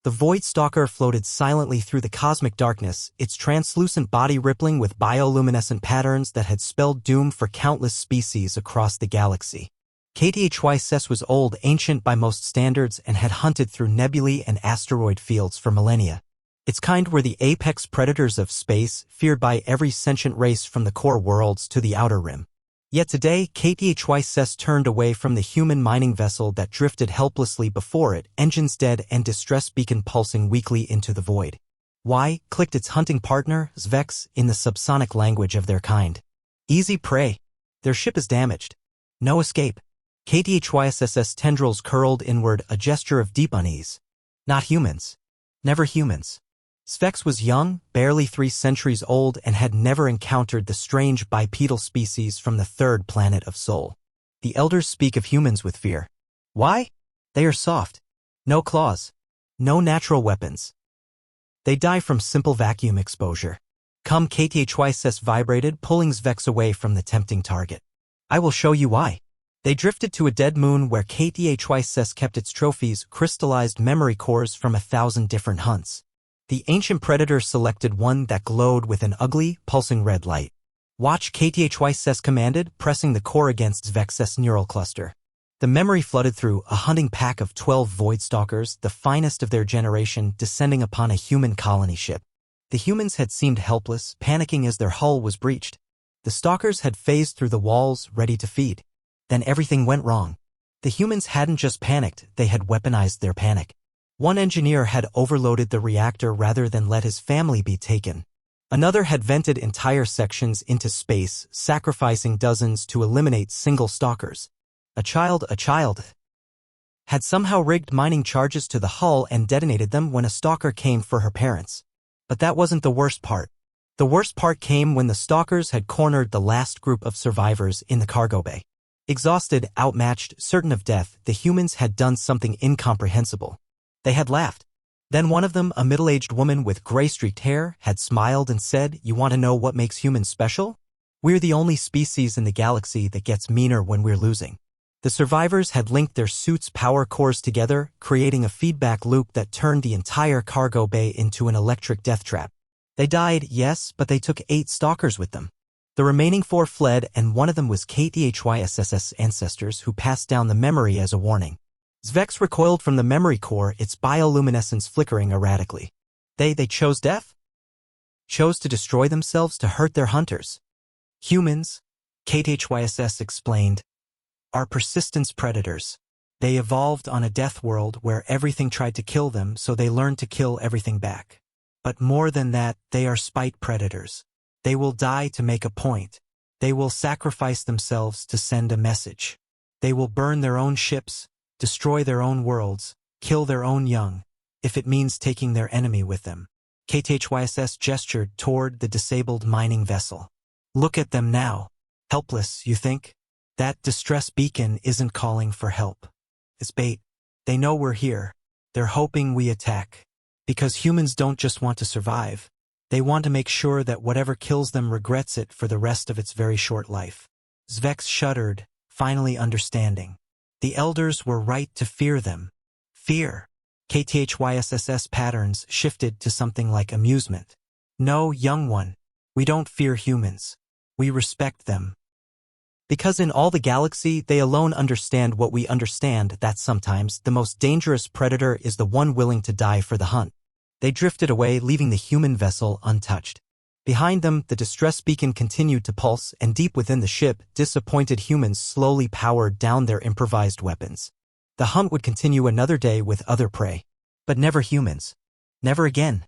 The Void Stalker floated silently through the cosmic darkness, its translucent body rippling with bioluminescent patterns that had spelled doom for countless species across the galaxy. KTHYSS was old, ancient by most standards, and had hunted through nebulae and asteroid fields for millennia. Its kind were the apex predators of space, feared by every sentient race from the core worlds to the outer rim. Yet today, KTHYSS turned away from the human mining vessel that drifted helplessly before it, engines dead and distress beacon pulsing weakly into the void. Why? Clicked its hunting partner, Zvex, in the subsonic language of their kind. Easy prey. Their ship is damaged. No escape. KTHYSS tendrils curled inward, a gesture of deep unease. Not humans. Never humans. Zvex was young, barely 3 centuries old, and had never encountered the strange bipedal species from the third planet of Sol. The elders speak of humans with fear. Why? They are soft. No claws. No natural weapons. They die from simple vacuum exposure. Come, KTHYSS vibrated, pulling Zvex away from the tempting target. I will show you why. They drifted to a dead moon where KTHYSS kept its trophies, crystallized memory cores from 1,000 different hunts. The ancient predator selected one that glowed with an ugly, pulsing red light. Watch, KTHYSS commanded, pressing the core against Zvex's neural cluster. The memory flooded through, a hunting pack of 12 Void Stalkers, the finest of their generation, descending upon a human colony ship. The humans had seemed helpless, panicking as their hull was breached. The Stalkers had phased through the walls, ready to feed. Then everything went wrong. The humans hadn't just panicked, they had weaponized their panic. One engineer had overloaded the reactor rather than let his family be taken. Another had vented entire sections into space, sacrificing dozens to eliminate single Stalkers. A child had somehow rigged mining charges to the hull and detonated them when a Stalker came for her parents. But that wasn't the worst part. The worst part came when the Stalkers had cornered the last group of survivors in the cargo bay. Exhausted, outmatched, certain of death, the humans had done something incomprehensible. They had laughed. Then one of them, a middle-aged woman with gray-streaked hair, had smiled and said, "You want to know what makes humans special? We're the only species in the galaxy that gets meaner when we're losing." The survivors had linked their suits' power cores together, creating a feedback loop that turned the entire cargo bay into an electric death trap. They died, yes, but they took 8 Stalkers with them. The remaining 4 fled, and one of them was KTHYSS's ancestors who passed down the memory as a warning. Zvex recoiled from the memory core, its bioluminescence flickering erratically. They chose death? Chose to destroy themselves to hurt their hunters. Humans, KTHYSS explained, are persistence predators. They evolved on a death world where everything tried to kill them, so they learned to kill everything back. But more than that, they are spite predators. They will die to make a point. They will sacrifice themselves to send a message. They will burn their own ships, destroy their own worlds, kill their own young, if it means taking their enemy with them. KTHYSS gestured toward the disabled mining vessel. Look at them now. Helpless, you think? That distress beacon isn't calling for help. It's bait. They know we're here. They're hoping we attack. Because humans don't just want to survive. They want to make sure that whatever kills them regrets it for the rest of its very short life. Zvex shuddered, finally understanding. The elders were right to fear them. Fear. KTHYSS patterns shifted to something like amusement. No, young one. We don't fear humans. We respect them. Because in all the galaxy, they alone understand what we understand, that sometimes the most dangerous predator is the one willing to die for the hunt. They drifted away, leaving the human vessel untouched. Behind them, the distress beacon continued to pulse, and deep within the ship, disappointed humans slowly powered down their improvised weapons. The hunt would continue another day with other prey. But never humans. Never again.